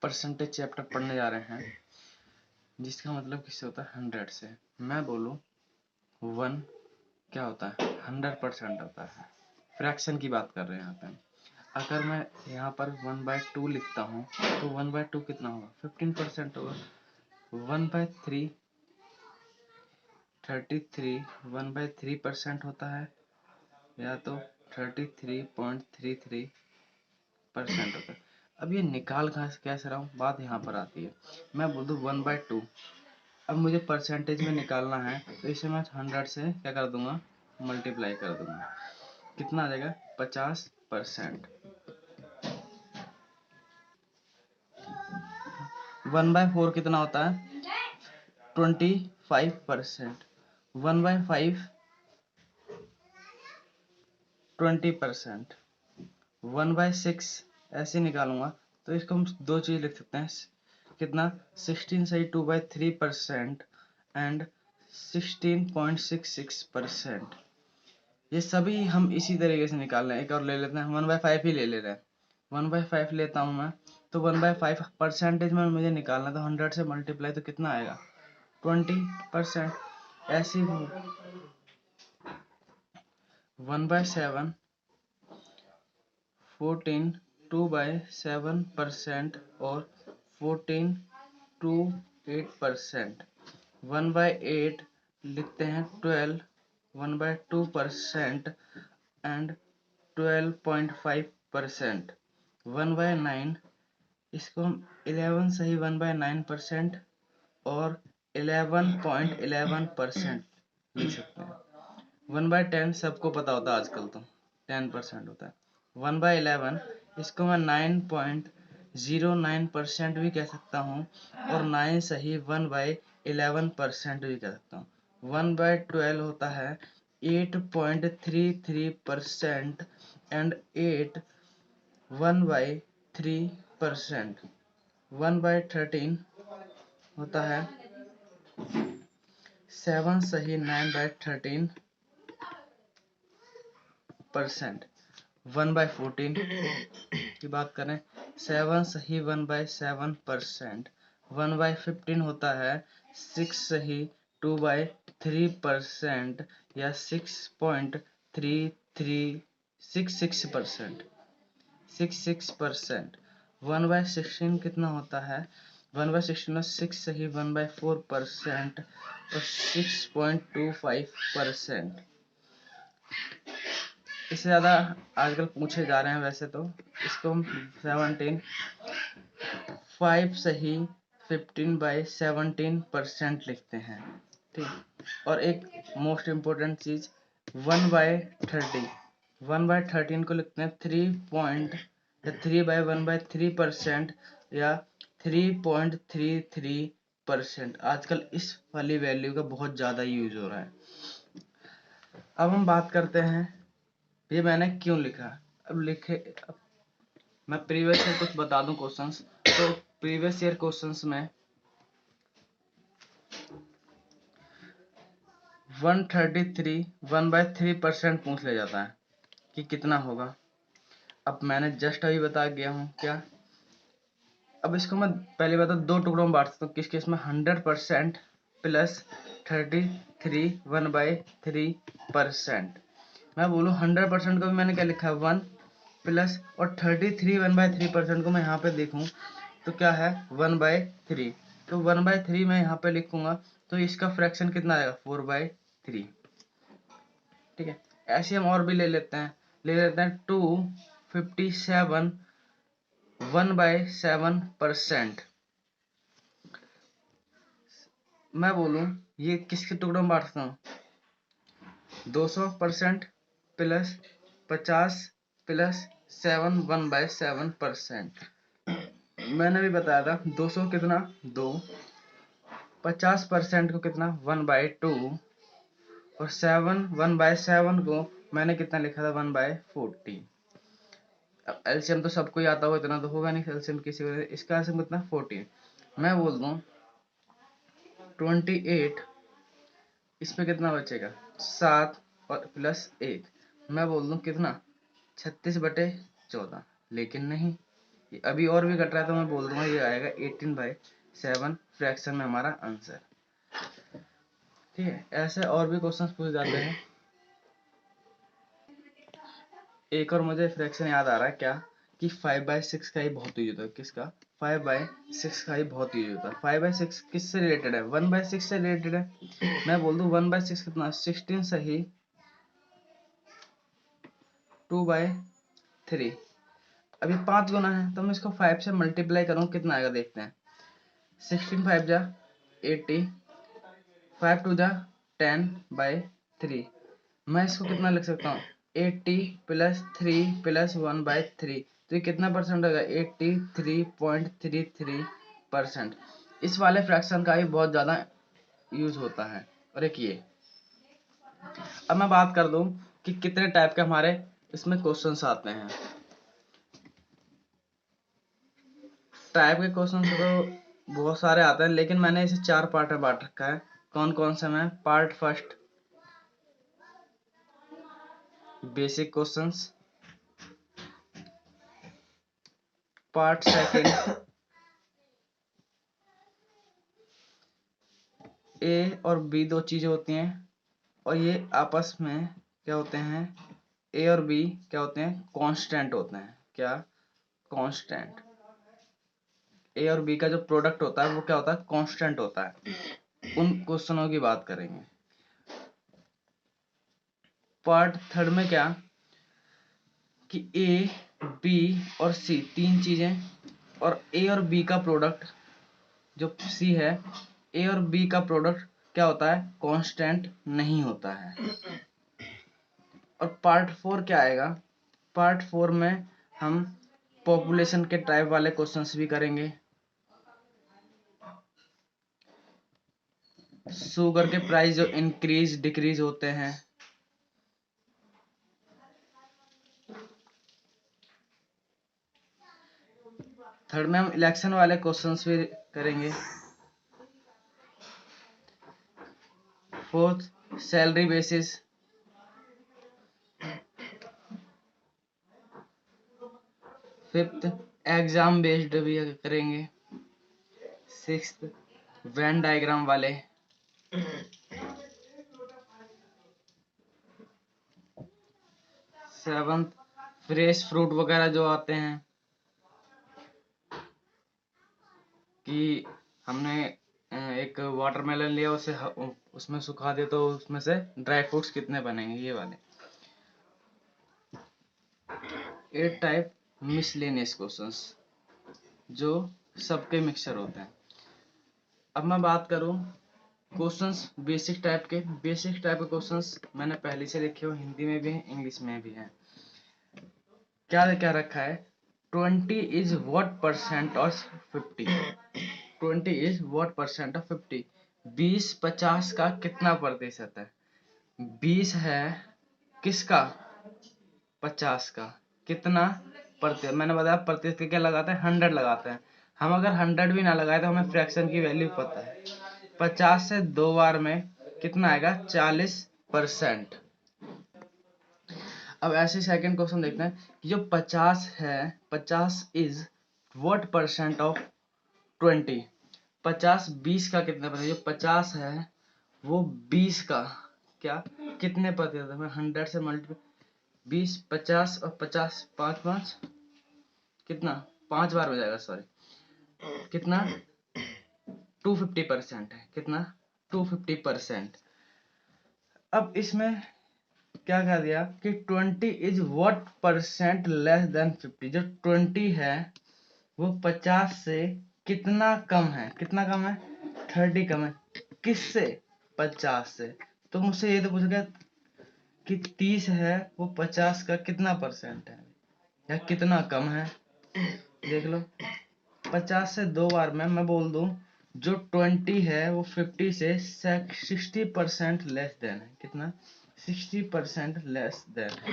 Percentage chapter पढ़ने जा रहे हैं, जिसका मतलब किससे होता है 100 से। मैं बोलूँ 1 क्या होता है 100% होता है। फ्रैक्शन की बात कर रहे हैं यहाँ पे। अगर मैं यहाँ पर 1/2 लिखता हूँ तो 1/2 कितना होगा 15% होगा। 1/3 33 1/3% होता है, या तो 33.33% होता है। अब ये निकाल कैसे रहा हूँ, बात यहाँ पर आती है। मैं बोल दूँ 1/2, अब मुझे परसेंटेज में निकालना है तो इसे मैं 100 से क्या कर दूंगा, मल्टीप्लाई कर दूंगा। कितना आ जाएगा 50%। 1/4 कितना होता है 25%। 1/5 20%। 1/6 ऐसे निकालूंगा तो इसको हम दो चीज लिख सकते हैं। कितना 16 सही 2/3% एंड 16.66%। ये सभी हम इसी तरीके से निकाल रहे हैं। एक और ले लेते हैं 1/5 ही ले रहे हैं। 1/5 लेता हूँ मैं तो 1/5 परसेंटेज में मुझे निकालना, तो 100 से मल्टीप्लाई तो कितना आएगा 20%। ऐसी 1/7 14 2/7% और 14 to 8%। 1/8 लिखते हैं 12 1/2% एंड 12.5%। 1/9 इसको हम 11 सही 1/9% और 11.11% लिख सकते हैं। 1/10 सबको पता होता है आजकल, तो 10% होता है। 1/11 इसको मैं 9.09% भी कह सकता हूँ और 9 सही 1/11% भी कह सकता हूँ। 1/12 होता है 8.33% एंड 8 1/3%। 1/13 होता है 7 सही 9/13%। 1/14 की बात करें 7 सही 1/7%। 1/15 होता है 6 सही 2/3% या 6.3366%। 66%। 1/16 कितना होता है 1/16 में 6 सही 1/4% और 6.25%। इससे ज़्यादा आजकल पूछे जा रहे हैं वैसे तो। इसको हम 17 5 सही 15/17% लिखते हैं, ठीक। और एक मोस्ट इम्पोर्टेंट चीज 1/30 1/13 को लिखते हैं 3/1/3% या 3.33%। आजकल इस वाली वैल्यू का बहुत ज़्यादा यूज हो रहा है। अब हम बात करते हैं ये मैंने क्यों लिखा। अब मैं प्रीवियस ईयर कुछ बता दूं क्वेश्चंस। तो प्रीवियस ईयर क्वेश्चंस में 133 1/3% पूछ लिया जाता है कि कितना होगा। अब मैंने जस्ट अभी बता गया हूँ क्या। अब इसको मैं पहले बता दो टुकड़ों में बांट सकता हूँ। किस केस में 100% प्लस 33 1/3%। मैं बोलूँ 100% को भी मैंने क्या लिखा है 1 प्लस और 33 1/3% को मैं यहाँ पे देखूँ तो क्या है 1/3। तो 1/3 मैं यहाँ पे लिखूंगा तो इसका फ्रैक्शन कितना आएगा 4/3, ठीक है। ऐसे हम और भी ले लेते हैं 257 1/7%। मैं बोलूँ ये किसके टुकड़ों में बांट सकता हूँ 200% प्लस 50 प्लस 7 1/7%। मैंने भी बताया था 200 कितना 2, 50% को कितना 1/2 और 1/7 को मैंने कितना लिखा था 1/40। अब एलसीएम तो सबको ही आता हो, इतना तो होगा नहीं एलसीएम किसी को। इसका एलसीएम कितना 14। मैं बोल दूं 28, इस पे कितना बचेगा 7 और प्लस 1। मैं बोल दूं कितना 36/14। लेकिन नहीं, अभी और भी कट रहा है तो मैं बोल दूंगा ये आएगा 18/7 फ्रैक्शन में हमारा आंसर। ठीक है, ऐसे और भी क्वेश्चंस पूछ जाते हैं। एक और मुझे फ्रैक्शन याद आ रहा है क्या, कि 5/6 का ही बहुत यूज होता है। किसका? 5/6 का ही बहुत यूज होता है। 5/6 किससे रिलेटेड है? 1/6 से रिलेटेड है। मैं बोल दूं 1/6 कितना? 16 सही 2/3। अभी 5 गुना है तो मैं इसको 5 से मल्टीप्लाई करूँ, कितना आएगा देखते हैं। 16 5 जा 80, 5 2 जा 10/3। मैं इसको कितना लिख सकता हूँ? 80 + 3 + 1/3। तो ये कितना परसेंट होगा? 83.33%। इस वाले फ्रैक्शन का ही बहुत ज़्यादा यूज होता है। और एक ये, अब मैं बात कर दूं कि कितने टाइप के हमारे इसमें क्वेश्चंस आते हैं। टाइप के क्वेश्चन तो बहुत सारे आते हैं, लेकिन मैंने इसे 4 पार्ट में बांट रखा है। कौन कौन से में? Part first basic questions, part second ए और बी दो चीजें होती हैं और ये आपस में क्या होते हैं? ए और बी क्या होते हैं? कांस्टेंट होते हैं। क्या? कांस्टेंट। ए और बी का जो प्रोडक्ट होता है वो क्या होता है? कांस्टेंट होता है। उन क्वेश्चनों की बात करेंगे। पार्ट थर्ड में क्या, कि ए बी और सी तीन चीजें, और ए और बी का प्रोडक्ट जो सी है, ए और बी का प्रोडक्ट क्या होता है? कांस्टेंट नहीं होता है। और पार्ट 4 क्या आएगा? पार्ट 4 में हम पॉपुलेशन के टाइप वाले क्वेश्चंस भी करेंगे। शुगर के प्राइस जो इंक्रीज डिक्रीज होते हैं, थर्ड में हम इलेक्शन वाले क्वेश्चंस भी करेंगे। Fourth salary basis. Fifth exam based भी करेंगे। सिक्स्थ वेन डायग्राम वाले। सेवंथ फ्रेश फ्रूट वगैरह जो आते हैं, कि हमने एक वाटरमेलन लिया, उसे उसमें सुखा दे तो उसमें से ड्राई फ्रूट्स कितने बनेंगे, ये वाले। 8 टाइप मिसलेनियस क्वेश्चंस जो सबके मिक्सचर होते हैं। अब मैं बात करूं क्वेश्चंस बेसिक टाइप के। बेसिक टाइप के क्वेश्चंस मैंने पहले से लिखे हुए, हिंदी में भी है इंग्लिश में भी है। क्या क्या रखा है? 20 is what percent of 50? 20 is what percent of 50? 20 50 का कितना प्रतिशत है? 20 है किसका? 50 का। कितना प्रतिशत? मैंने बताया प्रतिशत के क्या लगाते हैं? 100 लगाते हैं। हम अगर 100 भी ना लगाए तो हमें फ्रैक्शन की वैल्यू पता है। 50 से 2 बार में कितना आएगा? 40%। अब ऐसे सेकंड क्वेश्चन देखते हैं कि जो 50 है, 50 इज व्हाट परसेंट ऑफ 20? 50 20 का कितना प्रतिशत? जो 50 है वो 20 का क्या कितने प्रतिशत है? 100 से मल्टीप्लाई 20 50 और 50 5 5 कितना? 5 बार हो जाएगा, सॉरी। कितना? 250% है। कितना? 250%। अब इसमें क्या कह दिया कि 20 is what percent less then 50? जो 20 है वो 50 से कितना कम है? कितना कम है? 30 कम है। किससे? 50 से। तो मुझसे ये तो पूछा गया कि 30 है वो 50 का कितना परसेंट है या कितना कम है? देख लो, 50 से 2 बार में मैं बोल दूं जो 20 है वो 50 से 60% लेस देन है। कितना? 60% लेस देन है।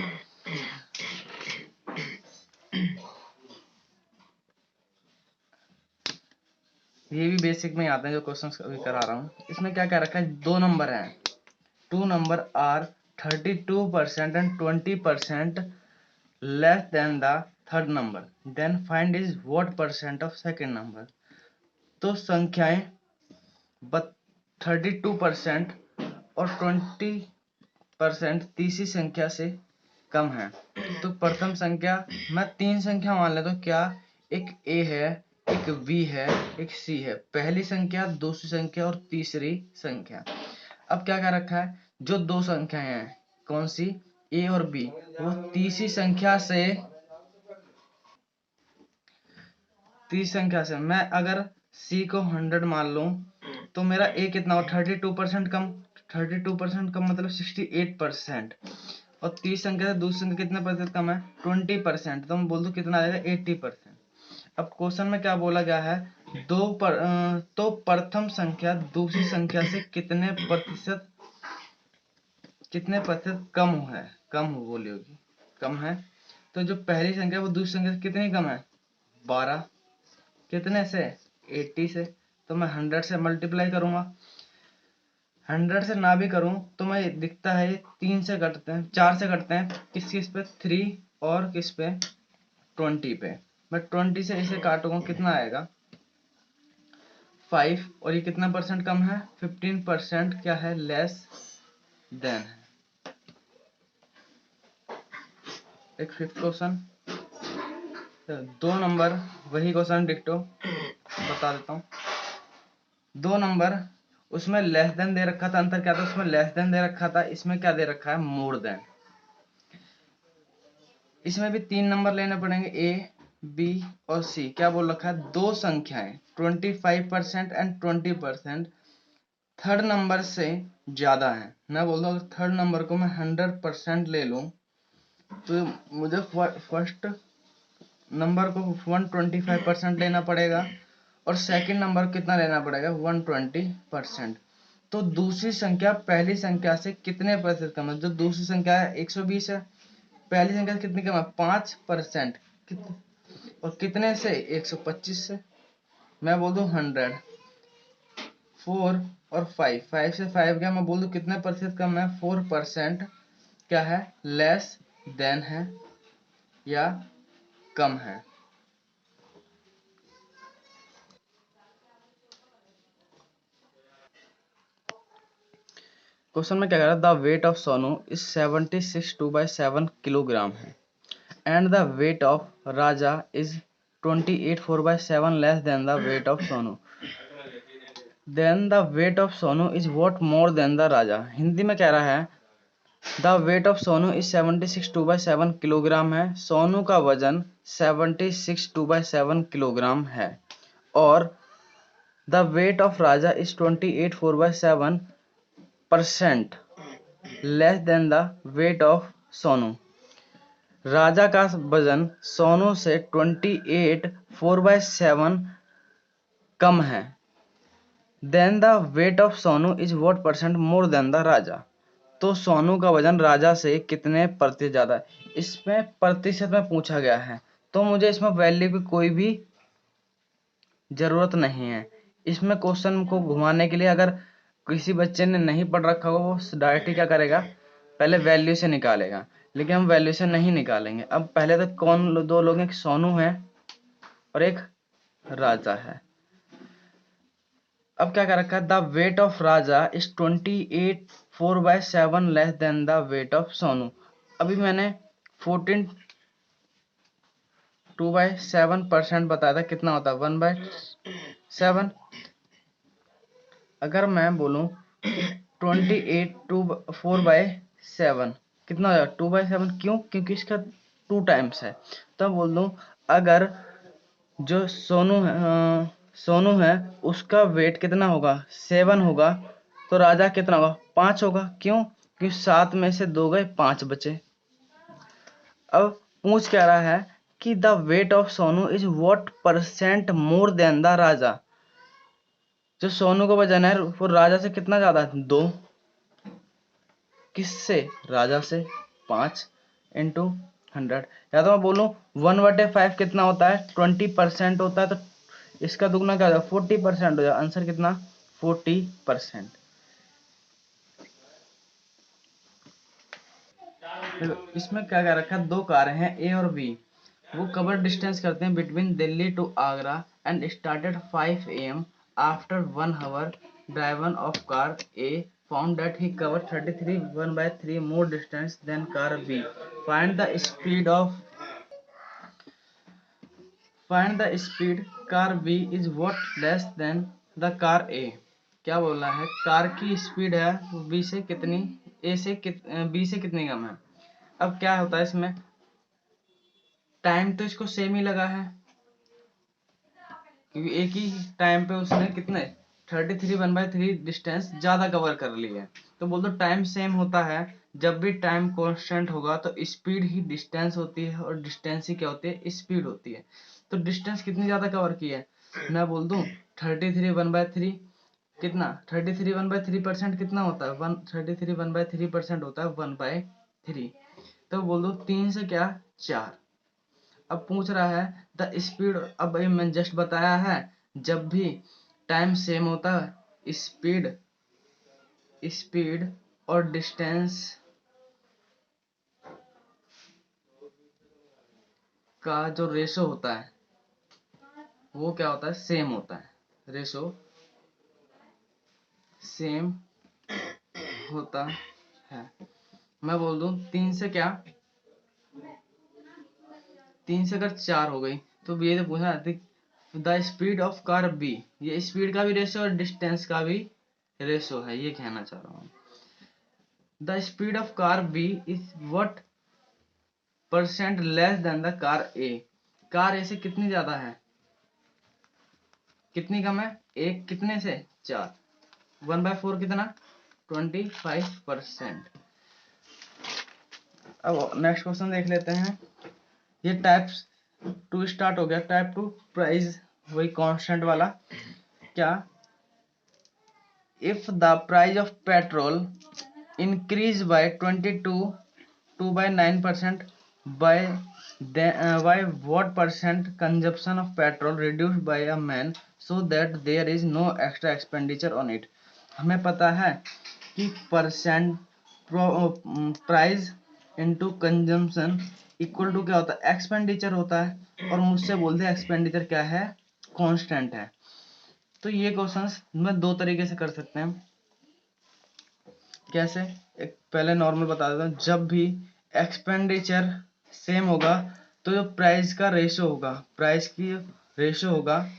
ये भी बेसिक में आते हैं जो क्वेश्चंस अभी करा रहा हूँ। इसमें क्या क्या रखा है? 2 नंबर है। 2 number are 32% and 20% less than the third number, then find is what percent of second number। तो संख्याएं 32% और 20% तीसरी संख्या से कम है। तो प्रथम संख्या मैं 3 संख्या मान लेता हूँ, क्या एक ए है, एक बी है, एक सी है। पहली संख्या, दूसरी संख्या और तीसरी संख्या। अब क्या क्या रखा है, जो दो संख्याएं हैं, कौन सी, ए और बी, वो तीसरी संख्या से मैं अगर सी को 100 मान लूं तो मेरा ए कितना हो, 32% कम। 32% कम मतलब 68%। और तीस संख्या से दूसरी संख्या कितने प्रतिशत कम है, 20%। तो मैं बोल दूं कितना आएगा, 80%। अब क्वेश्चन में क्या बोला गया है, तो प्रथम संख्या दूसरी संख्या से कितने प्रतिशत कम हो बोली होगी, कम है। तो जो पहली संख्या वो दूसरी संख्या से कितनी कम है, 12। कितने से, 80 से। तो मैं 100 से मल्टीप्लाई करूंगा। 100 से ना भी करूं तो मैं दिखता है 3 से कटते हैं, 4 से कटते हैं, किस पे, 3 और किस पे, 20 पे। मैं 20 से इसे काटूंगा, कितना आएगा, 5। और ये कितना परसेंट कम है, 15% क्या है, लेस देन है। एक फिफ्थ क्वेश्चन, 2 नंबर, वही क्वेश्चन डिक्टो बता देता हूँ। 2 नंबर, उसमें लेस देन दे रखा था, अंतर क्या था, उसमें लेस देन दे रखा था, इसमें क्या दे रखा है, मोर देन। इसमें भी 3 नंबर लेने पड़ेंगे, ए बी और सी। क्या बोल रखा है, दो संख्याएं 25% एंड 20% थर्ड नंबर से ज्यादा है। मैं बोल रहा हूँ थर्ड नंबर को मैं 100% ले लूं तो मुझे फर्स्ट नंबर को 125% लेना पड़ेगा और सेकंड नंबर कितना लेना पड़ेगा, 120%। तो दूसरी संख्या पहली संख्या से कितने प्रतिशत कम है, जो दूसरी संख्या है 120 है, पहली संख्या से कितनी कम है, 5%। और कितने से, 125 से। मैं बोल दूं 100, 4 और 5, 5 से 5 क्या, मैं बोल दूं कितने प्रतिशत कम है, 4% क्या है, लेस देन है या कम है। क्वेश्चन में क्या कह रहा है, the weight of Sonu is 76 2/7 kilogram है and the weight of Raja is 28 4/7 less than the weight of Sonu. Then the weight of Sonu is what more than the Raja. Hindi में कह रहा है, the weight of Sonu is 76 2/7 kilogram है। सोनू का वजन 76 2/7 किलोग्राम है और the weight of Raja is 28 4/7% less than the weight of Sonu. Raja का वजन सोनू से 28 4/7 कम है। Then the weight of Sonu is what percent more than the Raja. तो सोनू का वजन राजा से कितने प्रतिशत ज्यादा है। इसमें प्रतिशत में पूछा गया है तो मुझे इसमें वैल्यू की कोई भी जरूरत नहीं है। इसमें क्वेश्चन को घुमाने के लिए अगर किसी बच्चे ने नहीं पढ़ रखा हो वो डायरेक्ट ही क्या करेगा, पहले वैल्यू से निकालेगा, लेकिन हम वैल्यू से नहीं निकालेंगे। अब पहले तो दो लोग हैं, एक सोनू है और एक राजा है। अब क्या कर रखा है, the weight of Raja is 28 4/7 less than the weight of Sonu. अभी मैंने 14 2/7% बताया था, कितना होता है 1/7। अगर मैं बोलूं 28 4/7 कितना हो जाएगा, 2/7। क्यों, क्योंकि इसका 2 टाइम्स है। तो बोल दूं अगर जो सोनू है उसका वेट कितना होगा, 7 होगा, तो राजा कितना होगा, 5 होगा। क्यों, क्योंकि 7 में से 2 गए, 5 बचे। अब पूछ क्या रहा है कि the weight of Sonu is what percent more than the Raja. जो सोनू का वजन है वो राजा से कितना ज्यादा है, 2। किससे, राजा से, 5 इंटू 100। या तो मैं बोलूं 1/5 कितना होता है, 20% होता है। तो इसका दुगना क्या हो जाएगा, 40% हो जाएगा। आंसर कितना, 40%। देखो इसमें क्या क्या रखा है, दो कारें हैं ए और बी, वो कवर डिस्टेंस करते हैं between Delhi to Agra and started 5 AM after 1 hour driven of car a found that he covered 33 1/3 more distance than car B. Find the speed of Find the speed car B is what less than the car A. क्या बोला है, car की speed है वो B से कितनी, B से कितनी कम है। अब क्या होता है इसमें, टाइम तो इसको सेम ही लगा है क्योंकि एक ही टाइम पे उसने कितने 33 1/3 डिस्टेंस ज्यादा कवर कर ली है। तो बोल दो टाइम सेम होता है, जब भी टाइम कांस्टेंट होगा तो स्पीड ही डिस्टेंस होती है और डिस्टेंस ही क्या होती है, स्पीड होती है। तो डिस्टेंस कितनी ज्यादा कवर की है, मैं बोल दूं 33 1/3 कितना 33 1/3% कितना होता है 33 1/3% होता है 1/3। तो बोल दो 3 से क्या 4। अब पूछ रहा है द स्पीड, अब भाई मैंने जस्ट बताया है जब भी टाइम सेम होता है स्पीड स्पीड और डिस्टेंस का जो रेशो होता है वो क्या होता है, सेम होता है, रेशो सेम होता है। मैं बोल दूं 3 से क्या 3 से अगर 4 हो गई तो ये तो पूछा the speed of car B, ये स्पीड का भी रेशो और डिस्टेंस का भी रेशो है, ये कहना चाह रहा हूँ। The speed of car B is what percent less than the car A, car A से कितनी ज्यादा है, कितनी कम है, एक कितने से 4, 1/4 कितना 25%। अब नेक्स्ट क्वेश्चन देख लेते हैं। ये टाइप्स टू स्टार्ट हो गया, टाइप टू प्राइस वही कांस्टेंट वाला। क्या, if the price of petrol increase by 2.9% by by what percent consumption of petrol reduced by a man so that there is no extra expenditure on it। हमें पता है कि percent price into consumption equal to क्या होता है, expenditure होता है, और मुझसे बोलते हैं एक्सपेंडिचर क्या है, कांस्टेंट है। तो ये क्वेश्चंस मैं दो तरीके से कर सकते हैं। कैसे, एक पहले नॉर्मल बता देता हूँ, जब भी एक्सपेंडिचर सेम होगा तो जो प्राइस का रेशो होगा, प्राइस की रेशो होगा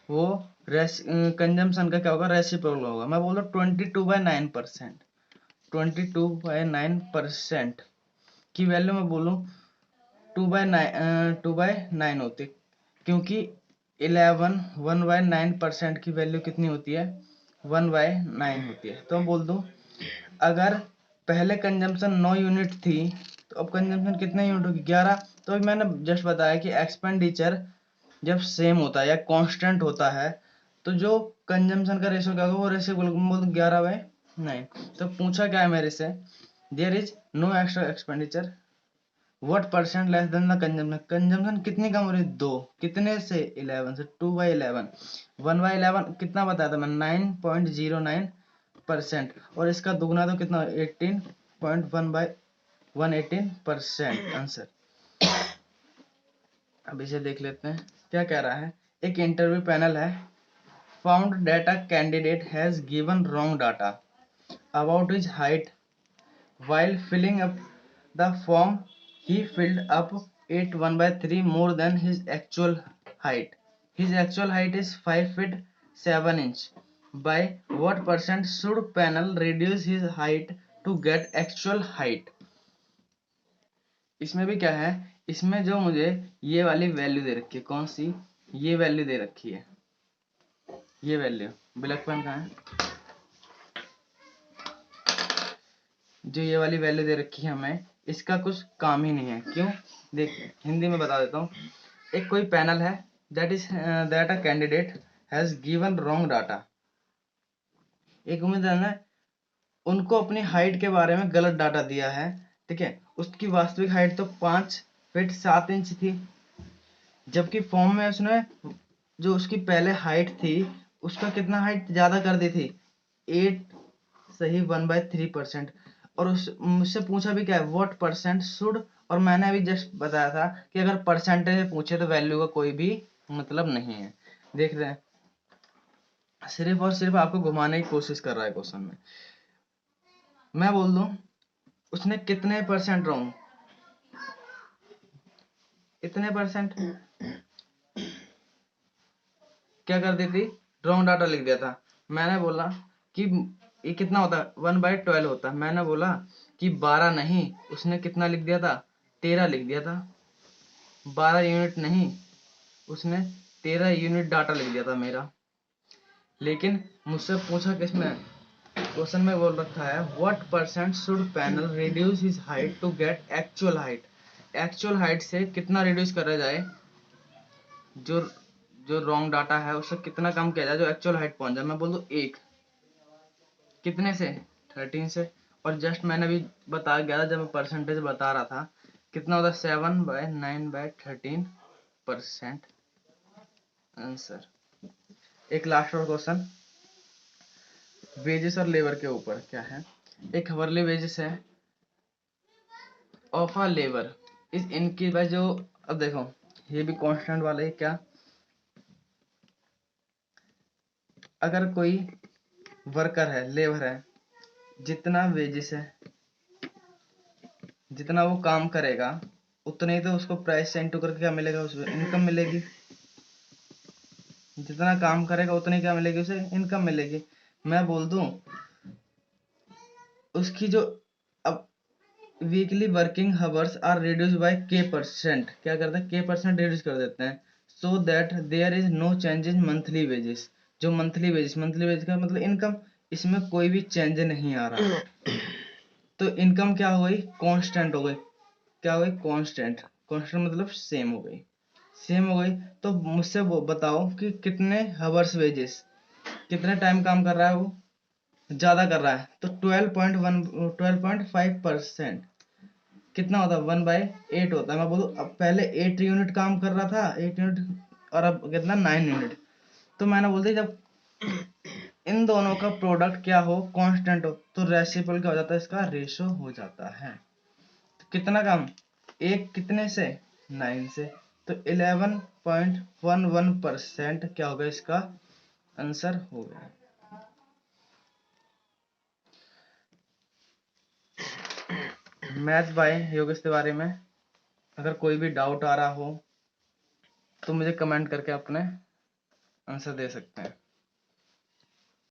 वो कंजम्पशन का क्या होगा, रेसिप्रोकल होगा। मैं बोल रहा हूँ 22/9%, 22/9% की वैल्यू मैं बोलूँ 2/9 होती, क्योंकि 1/9% की वैल्यू कितनी होती है, 1/9 होती है। तो मैं बोल दूं अगर पहले कंजम्पशन 9 यूनिट थी तो अब कंजम्पशन कितने यूनिट होगी, 11। तो अभी मैंने जस्ट बताया कि एक्सपेंडिचर जब सेम होता है या कांस्टेंट होता है तो जो कंजम्पशन का रेशो क्या होगा, वो रेशो 11/9। तो पूछा क्या है मेरे से, there is no extra expenditure what percent less than the consumption, consumption कितनी कम हो रही है, 2 कितने से 11 से, 2/11, 1/11 कितना बताया था मैं 9.09%, और इसका दुगना तो कितना 18.1/118% आंसर। अब इसे देख लेते हैं क्या कह रहा है। एक इंटरव्यू पैनल है, found data candidate has given wrong data about his height while filling up the form he filled up it 1/3 more than his actual height. His actual height is 5 feet 7 inch. By what percent should panel reduce his height to get actual height? इसमें भी क्या है, इसमें जो मुझे ये वाली value दे रखी है, कौन सी, ये वैल्यू दे रखी है, ये वैल्यू, ब्लैक पेन कहाँ है, जो ये वाली वैल्यू दे रखी है हमें, इसका कुछ काम ही नहीं है। क्यों, देख हिंदी में बता देता हूँ। एक कोई पैनल है, that a candidate has given wrong data, एक उम्मीदवार ने उनको अपनी हाइट के बारे में गलत डाटा दिया है, ठीक है। उसकी वास्तविक हाइट तो 5 फीट 7 इंच थी, जबकि फॉर्म में उसने जो उसकी पहले हाइट थी उसका कितना हाइट ज्यादा कर दी थी, 8 सही 1/3%, और उस मुझसे पूछा भी क्या है, व्हाट परसेंट शुड, और मैंने अभी जस्ट बताया था कि अगर परसेंटेज में पूछे तो वैल्यू का कोई भी मतलब नहीं है। देख रहे हैं, सिर्फ और सिर्फ आपको घुमाने की कोशिश कर रहा है क्वेश्चन में। मैं बोल दूं उसने कितने परसेंट रॉन्ग, इतने परसेंट क्या कर दी थी, रॉन्ग डाटा लिख दिया था। मैंने बोला कि ये कितना होता है, 1/12 होता है। मैंने बोला कि 12 नहीं, उसने कितना लिख दिया था, 13 लिख दिया था। 12 यूनिट नहीं, उसने 13 यूनिट डाटा लिख दिया था मेरा। लेकिन मुझसे पूछा किसमें, क्वेश्चन में बोल रखा है what percent should panel reduce his height to get actual height. Actual height से कितना रिड्यूस करा जाए, जो जो रॉन्ग डाटा है उससे कितना कम किया जाए जो एक्चुअल हाइट पहुंच जाए। मैं बोल दूं 1, कितने से, 13 से। और जस्ट मैंने अभी बता गया था जब मैं परसेंटेज बता रहा था, कितना होता है, 7/9/13%। आंसर। एक लास्ट और क्वेश्चन वेजेस और लेबर के ऊपर क्या है। एक हवरली वेजेस है ऑफ अ लेबर इस इनकी वजह जो, अब देखो ये भी कांस्टेंट वाला है क्या, अगर कोई वर्कर है, लेबर है, जितना वेजेस है, जितना वो काम करेगा उतने ही तो उसको प्राइस से इंटू करके क्या मिलेगा, उसमें इनकम मिलेगी। जितना काम करेगा उतनी क्या मिलेगी, उसे इनकम मिलेगी। मैं बोल दूं उसकी जो, अब weekly working hours are reduce by k%, क्या करते हैं, k% रिड्यूस कर देते हैं, so that there is no change in monthly wages. जो मंथली वेजेस का मतलब इनकम, इसमें कोई भी चेंज नहीं आ रहा, तो इनकम क्या हो गई, कांस्टेंट हो गई। क्या हो गई, कांस्टेंट। कांस्टेंट मतलब सेम हो गई, सेम हो गई। तो मुझसे वो बताओ कि कितने हावर्स वेजेस, कितने टाइम काम कर रहा है वो, ज्यादा कर रहा है, तो 12.5% कितना होता है, 1/8 होता है। मैं बोलूँ अब पहले 8 यूनिट काम कर रहा था, 8 यूनिट, और अब कितना, 9 यूनिट। तो मैंने बोल दिया जब इन दोनों का प्रोडक्ट क्या हो, कांस्टेंट हो, तो रेसिप्रोकल क्या हो जाता है, इसका रेशो हो जाता है। तो कितना काम, एक कितने से, 9 से, तो 11.11% क्या होगा, इसका आंसर हो गया। मैथ बाय योगेश तिवारी में अगर कोई भी डाउट आ रहा हो तो मुझे कमेंट करके अपने आंसर दे सकते हैं।